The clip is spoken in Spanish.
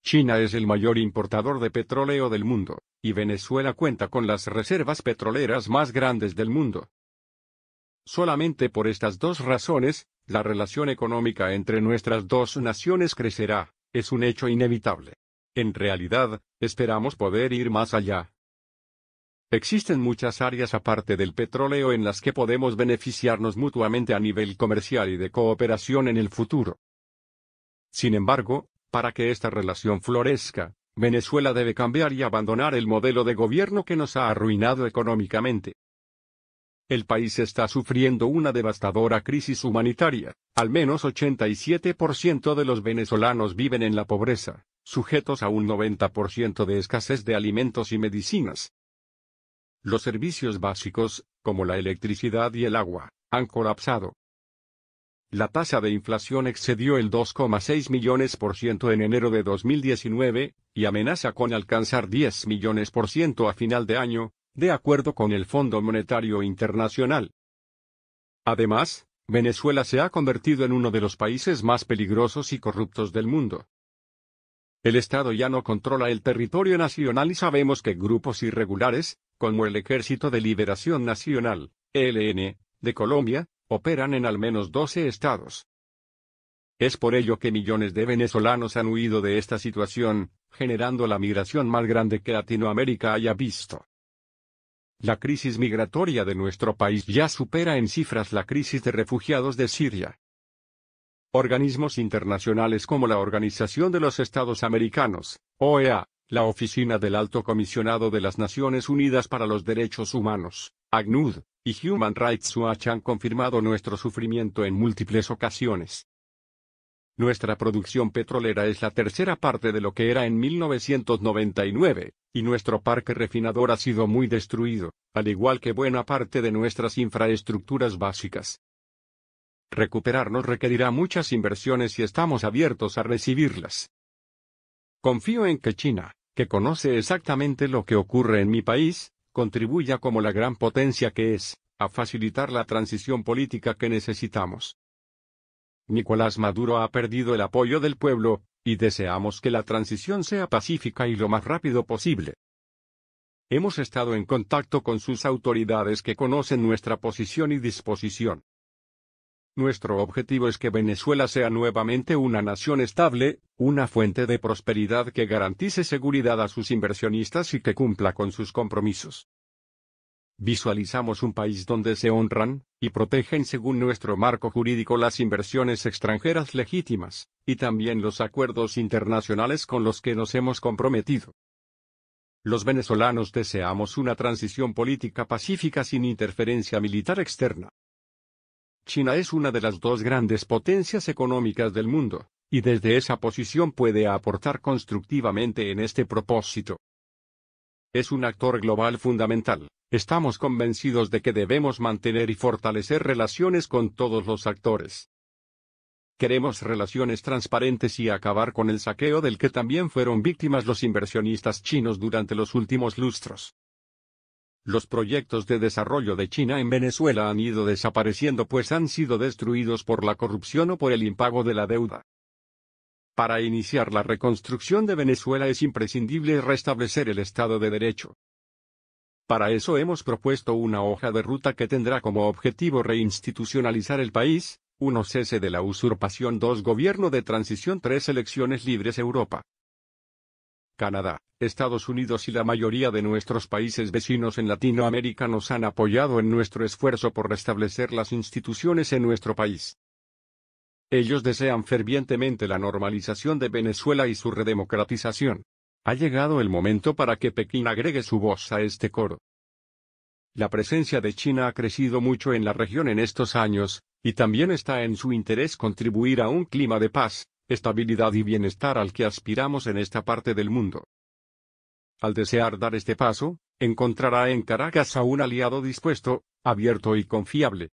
China es el mayor importador de petróleo del mundo, y Venezuela cuenta con las reservas petroleras más grandes del mundo. Solamente por estas dos razones, la relación económica entre nuestras dos naciones crecerá, es un hecho inevitable. En realidad, esperamos poder ir más allá. Existen muchas áreas aparte del petróleo en las que podemos beneficiarnos mutuamente a nivel comercial y de cooperación en el futuro. Sin embargo, para que esta relación florezca, Venezuela debe cambiar y abandonar el modelo de gobierno que nos ha arruinado económicamente. El país está sufriendo una devastadora crisis humanitaria, al menos 87% de los venezolanos viven en la pobreza, sujetos a un 90% de escasez de alimentos y medicinas. Los servicios básicos, como la electricidad y el agua, han colapsado. La tasa de inflación excedió el 2,6 millones% en enero de 2019, y amenaza con alcanzar 10 millones% a final de año, de acuerdo con el Fondo Monetario Internacional. Además, Venezuela se ha convertido en uno de los países más peligrosos y corruptos del mundo. El Estado ya no controla el territorio nacional y sabemos que grupos irregulares, como el Ejército de Liberación Nacional, ELN, de Colombia, operan en al menos 12 estados. Es por ello que millones de venezolanos han huido de esta situación, generando la migración más grande que Latinoamérica haya visto. La crisis migratoria de nuestro país ya supera en cifras la crisis de refugiados de Siria. Organismos internacionales como la Organización de los Estados Americanos, OEA, la Oficina del Alto Comisionado de las Naciones Unidas para los Derechos Humanos, ACNUD, y Human Rights Watch han confirmado nuestro sufrimiento en múltiples ocasiones. Nuestra producción petrolera es la tercera parte de lo que era en 1999, y nuestro parque refinador ha sido muy destruido, al igual que buena parte de nuestras infraestructuras básicas. Recuperarnos requerirá muchas inversiones y estamos abiertos a recibirlas. Confío en que China, que conoce exactamente lo que ocurre en mi país, contribuya como la gran potencia que es, a facilitar la transición política que necesitamos. Nicolás Maduro ha perdido el apoyo del pueblo, y deseamos que la transición sea pacífica y lo más rápido posible. Hemos estado en contacto con sus autoridades que conocen nuestra posición y disposición. Nuestro objetivo es que Venezuela sea nuevamente una nación estable, una fuente de prosperidad que garantice seguridad a sus inversionistas y que cumpla con sus compromisos. Visualizamos un país donde se honran y protegen según nuestro marco jurídico las inversiones extranjeras legítimas, y también los acuerdos internacionales con los que nos hemos comprometido. Los venezolanos deseamos una transición política pacífica sin interferencia militar externa. China es una de las dos grandes potencias económicas del mundo, y desde esa posición puede aportar constructivamente en este propósito. Es un actor global fundamental. Estamos convencidos de que debemos mantener y fortalecer relaciones con todos los actores. Queremos relaciones transparentes y acabar con el saqueo del que también fueron víctimas los inversionistas chinos durante los últimos lustros. Los proyectos de desarrollo de China en Venezuela han ido desapareciendo pues han sido destruidos por la corrupción o por el impago de la deuda. Para iniciar la reconstrucción de Venezuela es imprescindible restablecer el Estado de Derecho. Para eso hemos propuesto una hoja de ruta que tendrá como objetivo reinstitucionalizar el país, 1. Cese de la usurpación, 2. Gobierno de transición, 3. Elecciones libres. Europa, Canadá, Estados Unidos y la mayoría de nuestros países vecinos en Latinoamérica nos han apoyado en nuestro esfuerzo por restablecer las instituciones en nuestro país. Ellos desean fervientemente la normalización de Venezuela y su redemocratización. Ha llegado el momento para que Pekín agregue su voz a este coro. La presencia de China ha crecido mucho en la región en estos años, y también está en su interés contribuir a un clima de paz, estabilidad y bienestar al que aspiramos en esta parte del mundo. Al desear dar este paso, encontrará en Caracas a un aliado dispuesto, abierto y confiable.